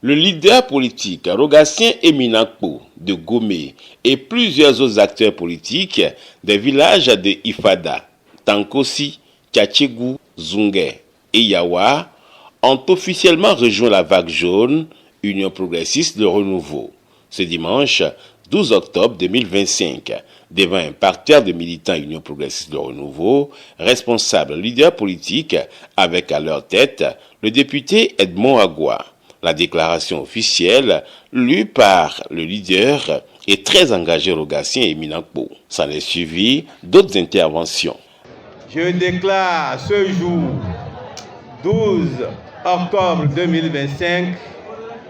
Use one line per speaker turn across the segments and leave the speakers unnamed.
Le leader politique Rogatien Eminakpo de Gomé et plusieurs autres acteurs politiques des villages de Ifada, Tankosi, Tchatchégou, Zungué et Yawa ont officiellement rejoint la vague jaune Union progressiste de renouveau ce dimanche 12 octobre 2025 devant un parterre de militants Union progressiste de renouveau, responsables leaders politiques avec à leur tête le député Edmond Agua. La déclaration officielle, lue par le leader et très engagé Rogatien Eminakpo. S'en est suivi d'autres interventions.
Je déclare ce jour, 12 octobre 2025,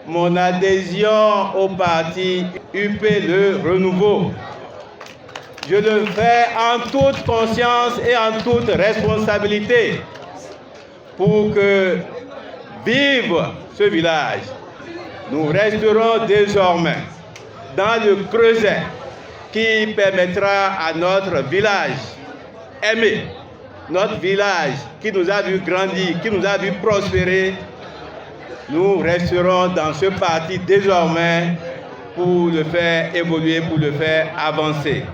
mon adhésion au parti UP Le Renouveau. Je le fais en toute conscience et en toute responsabilité pour que vive ce village. Nous resterons désormais dans le creuset qui permettra à notre village aimé, notre village qui nous a vu grandir, qui nous a vu prospérer. Nous resterons dans ce parti désormais pour le faire évoluer, pour le faire avancer.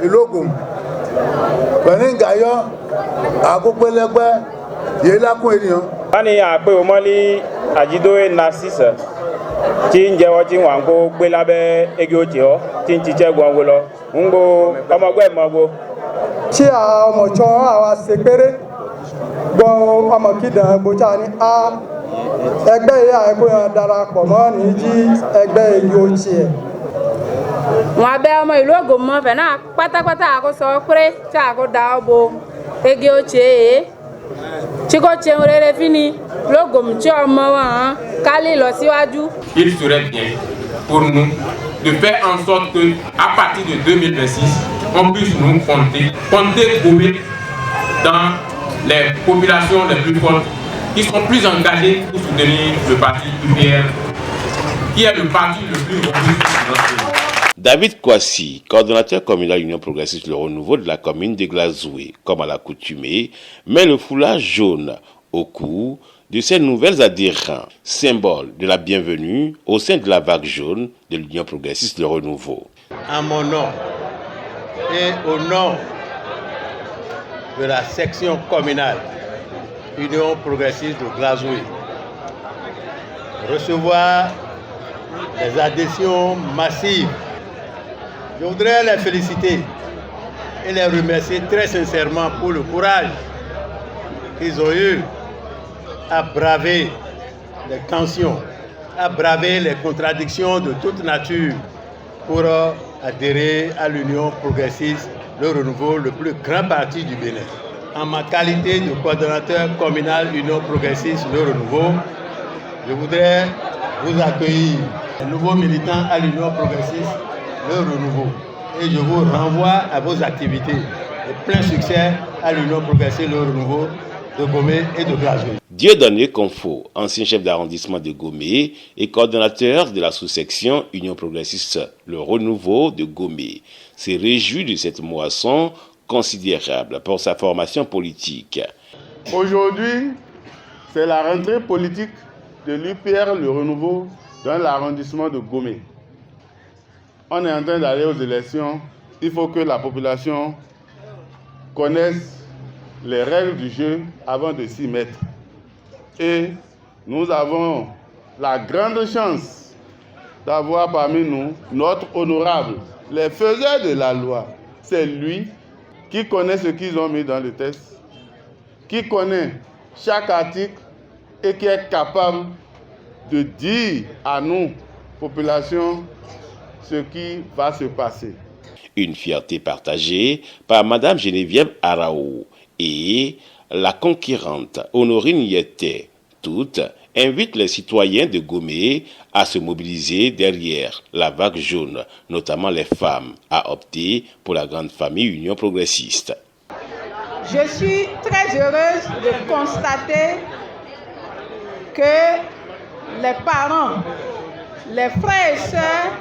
Ilogum Beningayo Agopelegbe Yelakun ènìyàn.
Ani àpè omọ́lí àjídóé Narcisse tí ń jẹ́wọ́ tí wọ́n ń kó gbé lábẹ́ egi òjì ọ́ tí ń ṣiṣẹ́ gbọ̀ngbò lọ ń gbó ọmọgbẹ́ ìmọ̀gbó.
Tí a ọmọ tsọ àwa ṣe péré gbọ́ ọmọ kídàn gbòòtsà ní a ẹgbẹ́ yìí àìkú yẹn darapọ̀ mọ́ ní jí ẹgbẹ́ egi òjì ẹ̀.
Wọ́n abẹ́ ọmọ ìlú Ògùnmọ́ fẹ̀ náà pátápátá àkóso péré tí àkó da ọbọ egi òjì ẹ̀ tí kò ṣe rere fini lógùn tí ọmọ wọn kálí lọ síwájú.
Il serait bien pour nous de faire en sorte que à partir de 2026 on puisse nous compter Gomé dans les populations les plus fortes qui sont plus engagées pour soutenir le parti UPR qui est le parti le plus robuste de notre pays.
David Kwasi, coordonnateur communal Union progressiste Le Renouveau de la commune de Glazoué, comme à l'accoutumée, met le foulard jaune au cou de ces nouvelles adhérents, symbole de la bienvenue au sein de la vague jaune de l'Union progressiste Le Renouveau.
En mon nom et au nom de la section communale Union progressiste de Glazoué, recevoir les adhésions massives. Je voudrais les féliciter et les remercier très sincèrement pour le courage qu'ils ont eu à braver les tensions, à braver les contradictions de toute nature pour adhérer à l'Union progressiste, le renouveau, le plus grand parti du Bénin. En ma qualité de coordonnateur communal Union progressiste, le renouveau, je voudrais vous accueillir, les nouveaux militants à l'Union progressiste, le renouveau. Et je vous renvoie à vos activités. Et plein succès à l'Union progressiste, le renouveau de Gomé et de Glazoué.
Dieudonné Confo, ancien chef d'arrondissement de Gomé et coordonnateur de la sous-section Union progressiste Le Renouveau de Gomé, s'est réjoui de cette moisson considérable pour sa formation politique.
Aujourd'hui, c'est la rentrée politique de l'UPR Le Renouveau dans l'arrondissement de Gomé. On est en train d'aller aux élections. Il faut que la population connaisse les règles du jeu avant de s'y mettre. Et nous avons la grande chance d'avoir parmi nous notre honorable, les faiseurs de la loi. C'est lui qui connaît ce qu'ils ont mis dans le texte, qui connaît chaque article et qui est capable de dire à nous, population, ce qui va se passer.
Une fierté partagée par Madame Geneviève Arao et la conquérante Honorine Yete. Toutes invitent les citoyens de Gomé à se mobiliser derrière la vague jaune, notamment les femmes, à opter pour la grande famille Union progressiste.
Je suis très heureuse de constater que les parents, les frères et sœurs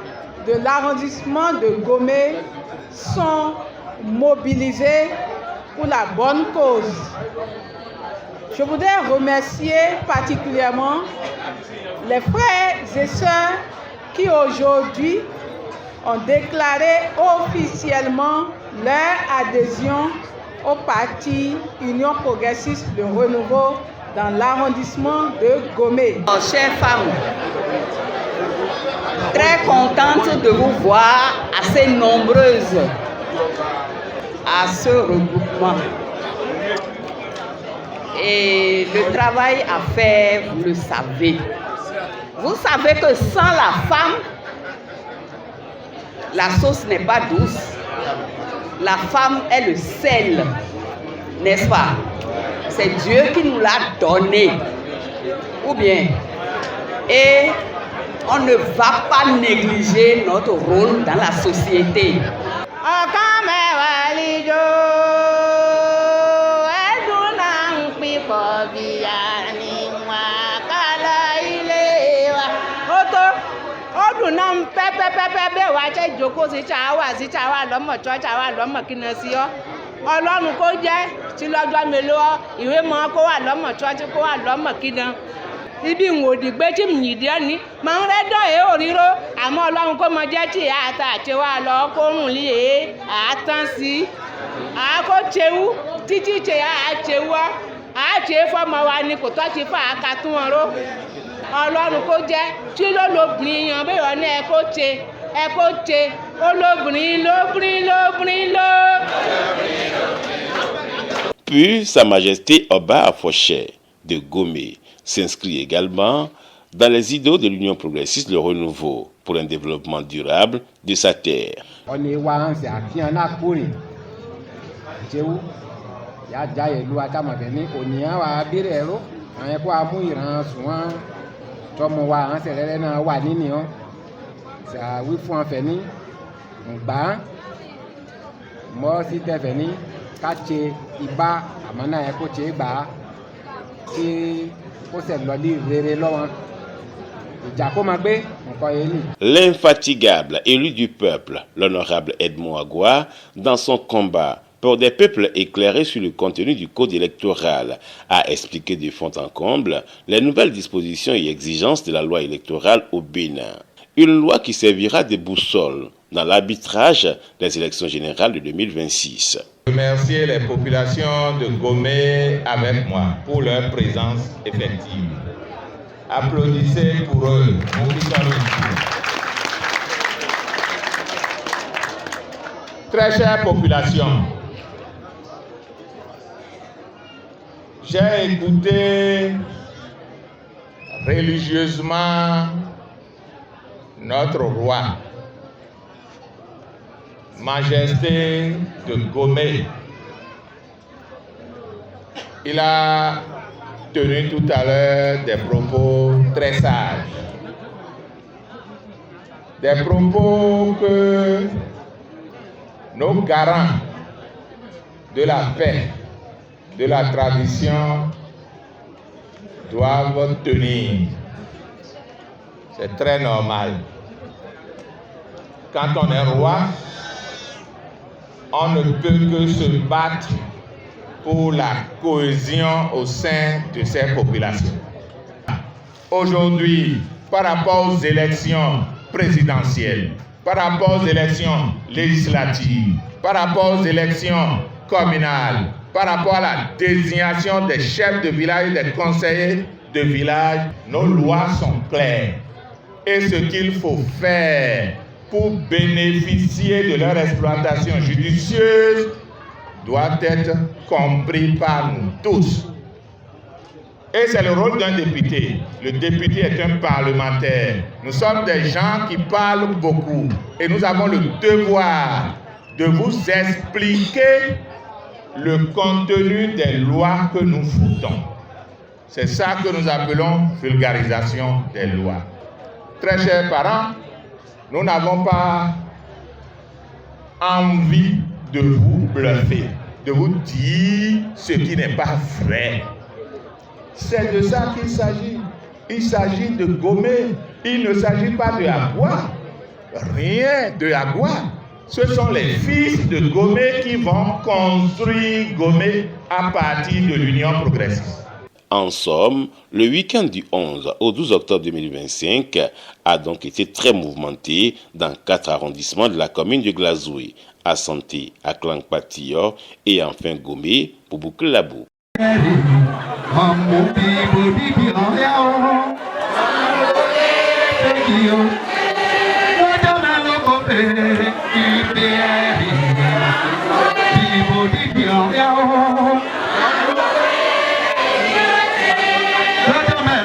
de l'arrondissement de Gomé sont mobilisés pour la bonne cause. Je voudrais remercier particulièrement les frères et sœurs qui aujourd'hui ont déclaré officiellement leur adhésion au parti Union progressiste de renouveau dans l'arrondissement de Gomé.
Chères femmes, très contente de vous voir assez nombreuses à ce regroupement. Et le travail à faire, vous le savez. Vous savez que sans la femme, la sauce n'est pas douce. La femme est le sel, n'est-ce pas? C'est Dieu qui nous l'a donné. Ou bien, et on ne va pas négliger notre rôle dans la société.
Nam pẹpẹpẹpẹ wa ṣe jókòó sí ṣàwà lọ́mọ church àwa lọ́mọ kí náà sí ọ Ọlọ́run kó jẹ́ tí lọ́jọ́ mélòó ìwé mọ́ kó wà lọ́mọ church kó wà lọ́mọ kí náà ibi ìwòdì gbé tí mi yìí ní máa ń rẹ́dọ̀ ẹ̀ òríró àmọ́ Ọlọ́run kó mọ jẹ́ tí àtà àti wa lọ kó rùn lé àtàn sí àkó tsewu títí tse àtsewu àtse fọmọ wa ni kò tọ́ ti fà á ka tún wọn ró. Ọlọ́run kó jẹ́ tí ló lóbìnrin yan bí wọ́n ní ẹ kó tse ó lóbìnrin.
Puis Sa Majesté Oba Afoshe de Gomé s'inscrit également dans les idéaux de l'Union progressiste Le Renouveau pour un développement durable de sa terre.
On est à tọmọ wa àwọn sẹlẹlẹ náà wà nínú ọ ṣàwí fún ọfẹ ní ǹgbà mọ sí tẹfẹ ní káṣe ìbá àmọ́ náà ẹ kó ṣe gbà á kí kó ṣe lọlí rere lọ́wọ́ ìjà kó máa gbé nǹkan yẹn nì.
L'infatigable élu du peuple, l'honorable Edmond Agua, dans son combat pour des peuples éclairés sur le contenu du code électoral, a expliqué de fond en comble les nouvelles dispositions et exigences de la loi électorale au Bénin. Une loi qui servira de boussole dans l'arbitrage des élections générales de 2026.
Remercier les populations de Gomé avec moi pour leur présence effective. Applaudissez pour eux. Très chère population, j'ai écouté religieusement notre roi, Majesté de Gomé. Il a tenu tout à l'heure des propos très sages, des propos que nos garants de la paix, de la tradition doivent tenir. C'est très normal. Quand on est roi, on ne peut que se battre pour la cohésion au sein de ces populations. Aujourd'hui, par rapport aux élections présidentielles, par rapport aux élections législatives, par rapport aux élections communales, par rapport à la désignation des chefs de village et des conseillers de village, nos lois sont claires. Et ce qu'il faut faire pour bénéficier de leur exploitation judicieuse doit être compris par nous tous. Et c'est le rôle d'un député. Le député est un parlementaire. Nous sommes des gens qui parlent beaucoup. Et nous avons le devoir de vous expliquer le contenu des lois que nous foutons. C'est ça que nous appelons vulgarisation des lois. Très chers parents, nous n'avons pas envie de vous bluffer. de vous dire ce qui n'est pas vrai. C'est de ça qu'il s'agit. Il s'agit de gommer. Il ne s'agit pas de Agua. Rien de Agua. Ce sont les fils de Gomé qui vont construire Gomé à partir de l'Union progressiste.
En somme, le week-end du 11 au 12 octobre 2025 a donc été très mouvementé dans 4 arrondissements de la commune de Glazoué, à Santé, à Klangpatio et enfin Gomé pour boucler la boucle.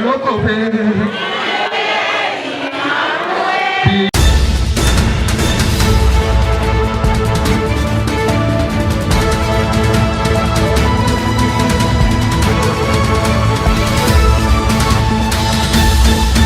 Loco,